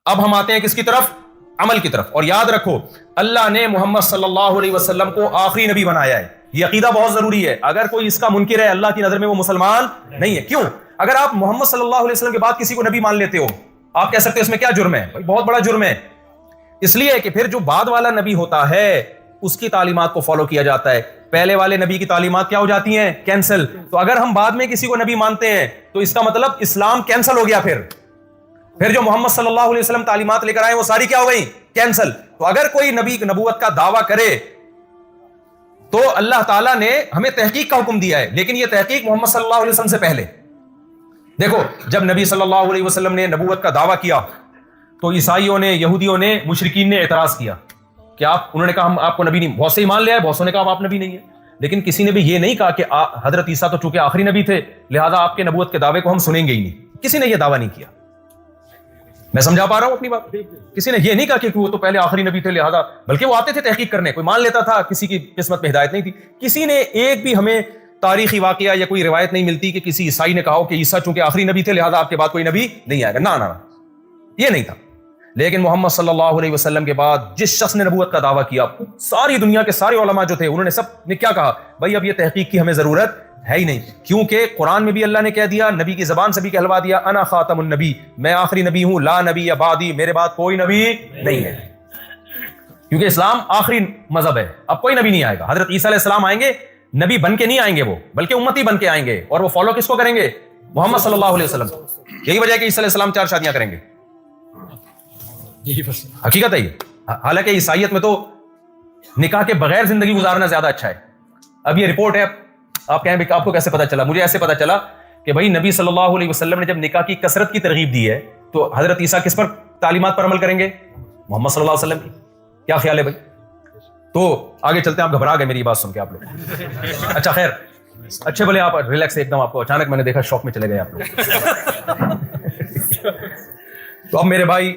اب ہم آتے ہیں کس کی طرف؟ عمل کی طرف. اور یاد رکھو اللہ نے محمد صلی اللہ علیہ وسلم کو آخری نبی بنایا ہے. یہ عقیدہ بہت ضروری ہے. اگر کوئی اس کا منکر ہے اللہ کی نظر میں وہ مسلمان نہیں ہے. کیوں؟ اگر آپ محمد صلی اللہ علیہ وسلم کے بعد کسی کو نبی مان لیتے ہو آپ کہہ سکتے ہیں اس میں کیا جرم ہے؟ بہت بڑا جرم ہے. اس لیے کہ پھر جو بعد والا نبی ہوتا ہے اس کی تعلیمات کو فالو کیا جاتا ہے. پہلے والے نبی کی تعلیمات کیا ہو جاتی ہیں؟ کینسل. تو اگر ہم بعد میں کسی کو نبی مانتے ہیں تو اس کا مطلب اسلام کینسل ہو گیا. پھر جو محمد صلی اللہ علیہ وسلم تعلیمات لے کر آئے وہ ساری کیا ہو گئی؟ کینسل. تو اگر کوئی نبی نبوت کا دعویٰ کرے تو اللہ تعالیٰ نے ہمیں تحقیق کا حکم دیا ہے, لیکن یہ تحقیق محمد صلی اللہ علیہ وسلم سے پہلے. دیکھو جب نبی صلی اللہ علیہ وسلم نے نبوت کا دعویٰ کیا تو عیسائیوں نے, یہودیوں نے, مشرکین نے اعتراض کیا کہ انہوں نے کہا ہم آپ کو نبی نہیں. بہت سے ایمان لے آئے, بہت سو نے کہا آپ نبی نہیں ہے. لیکن کسی نے بھی یہ نہیں کہا کہ حضرت عیسیٰ تو چونکہ آخری نبی تھے لہذا آپ کے نبوت کے دعوے کو ہم سنیں گے ہی نہیں. کسی نے یہ دعویٰ نہیں کیا. میں سمجھا پا رہا ہوں اپنی بات؟ کسی نے یہ نہیں کہا کہ وہ تو پہلے آخری نبی تھے لہذا, بلکہ وہ آتے تھے تحقیق کرنے. کوئی مان لیتا تھا, کسی کی قسمت میں ہدایت نہیں تھی. کسی نے ایک بھی ہمیں تاریخی واقعہ یا کوئی روایت نہیں ملتی کہ کسی عیسائی نے کہا کہ عیسیٰ چونکہ آخری نبی تھے لہذا آپ کے بعد کوئی نبی نہیں آئے گا. نہ یہ نہیں تھا. لیکن محمد صلی اللہ علیہ وسلم کے بعد جس شخص نے نبوت کا دعویٰ کیا ساری دنیا کے سارے علماء جو تھے انہوں نے سب نے کیا کہا؟ بھائی اب یہ تحقیق کی ہمیں ضرورت ہے ہی نہیں, کیونکہ قرآن میں بھی اللہ نے کہہ دیا, نبی کی زبان سے بھی کہلوا دیا, انا خاتم النبی, میں آخری نبی ہوں, لا نبی بعدی, میرے بعد کوئی نبی نہیں ہے. کیونکہ اسلام آخری مذہب ہے, اب کوئی نبی نہیں آئے گا. حضرت عیسیٰ علیہ السلام آئیں گے, نبی بن کے نہیں آئیں گے وہ, بلکہ امتی بن کے آئیں گے. اور وہ فالو کس کو کریں گے؟ محمد صلی اللہ علیہ وسلم. یہی وجہ ہے کہ عیسیٰ علیہ السلام 4 شادیاں کریں گے. حقیقت ہے یہ. حالانکہ عیسائیت میں تو نکاح کے بغیر زندگی گزارنا زیادہ اچھا ہے. اب یہ رپورٹ ہے, آپ کہیں آپ کو کیسے پتا چلا؟ مجھے ایسے پتا چلا کہ بھائی نبی صلی اللہ علیہ وسلم نے جب نکاح کی کثرت کی ترغیب دی ہے تو حضرت عیسیٰ کس پر تعلیمات پر عمل کریں گے؟ محمد صلی اللہ علیہ وسلم کی. کیا خیال ہے بھائی؟ تو آگے چلتے ہیں. آپ گھبرا گئے میری بات سن کے آپ لوگ. اچھا خیر, اچھے بولے آپ ریلیکس ایک دم. آپ کو اچانک میں نے دیکھا شوق میں چلے گئے آپ لوگ. تو اب میرے بھائی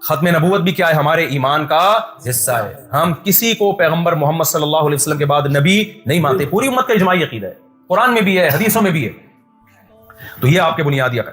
ختم نبوت بھی کیا ہے؟ ہمارے ایمان کا حصہ ہے. ہم کسی کو پیغمبر محمد صلی اللہ علیہ وسلم کے بعد نبی نہیں مانتے. پوری امت کا اجماعی عقیدہ ہے, قرآن میں بھی ہے, حدیثوں میں بھی ہے. تو یہ آپ کے بنیادی عقیدہ.